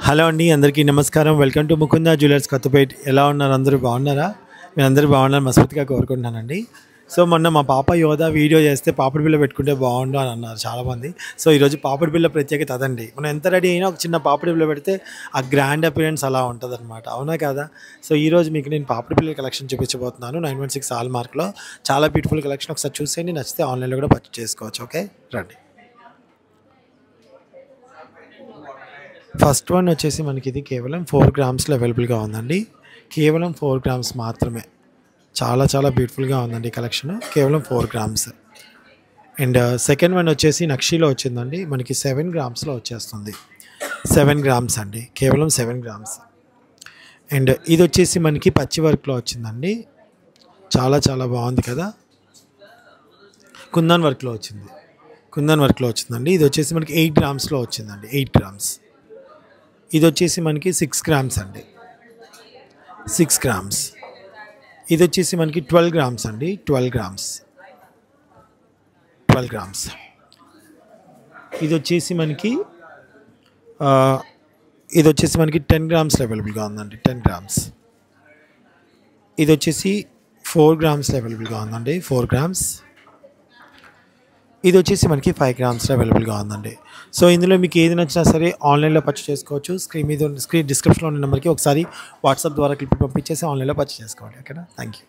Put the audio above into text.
Hello అండి, అందరికీ నమస్కారం. Welcome to Mukunda jewellers Kothapet. ఎలా ఉన్నారు? అందరూ బాగున్నారా? మీరు అందరూ బాగున్నారు మనస్ఫూర్తిగా కోరుకుంటున్నానండి. సో మొన్న మా పాప యోధ వీడియో చేస్తే పాపిడి బిళ్ళ పెట్టుకుంటే బాగుండు అని అన్నారు చాలామంది. సో ఈరోజు పాపిడి బిళ్ళ ప్రత్యేకత అదండి. మనం ఎంత రెడీ అయినా ఒక చిన్న పాపిడి బిళ్ళ పెడితే ఆ గ్రాండ్ అపిరెన్స్ అలా ఉంటుంది అనమాట. అవునా కదా? సో ఈరోజు మీకు నేను పాపిడి బిళ్ళ కలెక్షన్ చూపించబోతున్నాను. 916 హాల్ మార్క్లో చాలా బ్యూటిఫుల్ కలెక్షన్. ఒకసారి చూసేయండి, నచ్చితే ఆన్లైన్లో కూడా పర్చేస్ చేసుకోవచ్చు. ఓకే, రండి. ఫస్ట్ వన్ వచ్చేసి మనకి ఇది కేవలం 4 గ్రామ్స్లో అవైలబుల్గా ఉందండి. కేవలం 4 గ్రామ్స్ మాత్రమే. చాలా చాలా బ్యూటిఫుల్గా ఉందండి కలెక్షన్. కేవలం 4 గ్రామ్స్. అండ్ సెకండ్ వన్ వచ్చేసి నక్షీలో వచ్చిందండి. మనకి 7 గ్రామ్స్లో వచ్చేస్తుంది. 7 గ్రామ్స్ అండి, కేవలం 7 గ్రామ్స్. అండ్ ఇది వచ్చేసి మనకి పచ్చి వర్క్లో వచ్చిందండి. చాలా చాలా బాగుంది కదా. కుందన్ వర్క్లో వచ్చింది. కుందన్ వర్క్లో వచ్చిందండి. ఇది వచ్చేసి మనకి 8 గ్రామ్స్లో వచ్చిందండి. 8 గ్రామ్స్. ఇది వచ్చేసి మనకి 6 గ్రామ్స్ అండి. 6 గ్రామ్స్. ఇది వచ్చేసి మనకి 12 గ్రామ్స్ అండి. 12 గ్రామ్స్. 12 గ్రామ్స్. ఇది వచ్చేసి మనకి 10 గ్రామ్స్లో అవైలబుల్గా ఉందండి. 10 గ్రామ్స్. ఇది వచ్చేసి 4 గ్రామ్స్లో అవైలబుల్గా ఉందండి. 4 గ్రామ్స్. ఇది వచ్చేసి మనకి 5 గ్రామ్స్లో అవైలబుల్గా ఉందండి. సో ఇందులో మీకు ఏది నచ్చినా సరే ఆన్లైన్లో పర్చేస్ చేసుకోవచ్చు. స్క్రీన్ డిస్క్రిప్షన్లో ఉన్న నెంబర్కి ఒకసారి వాట్సాప్ ద్వారా క్లిప్ పంపించేసి ఆన్లైన్లో పర్చేస్ చేసుకోండి. ఓకేనా? Thank you.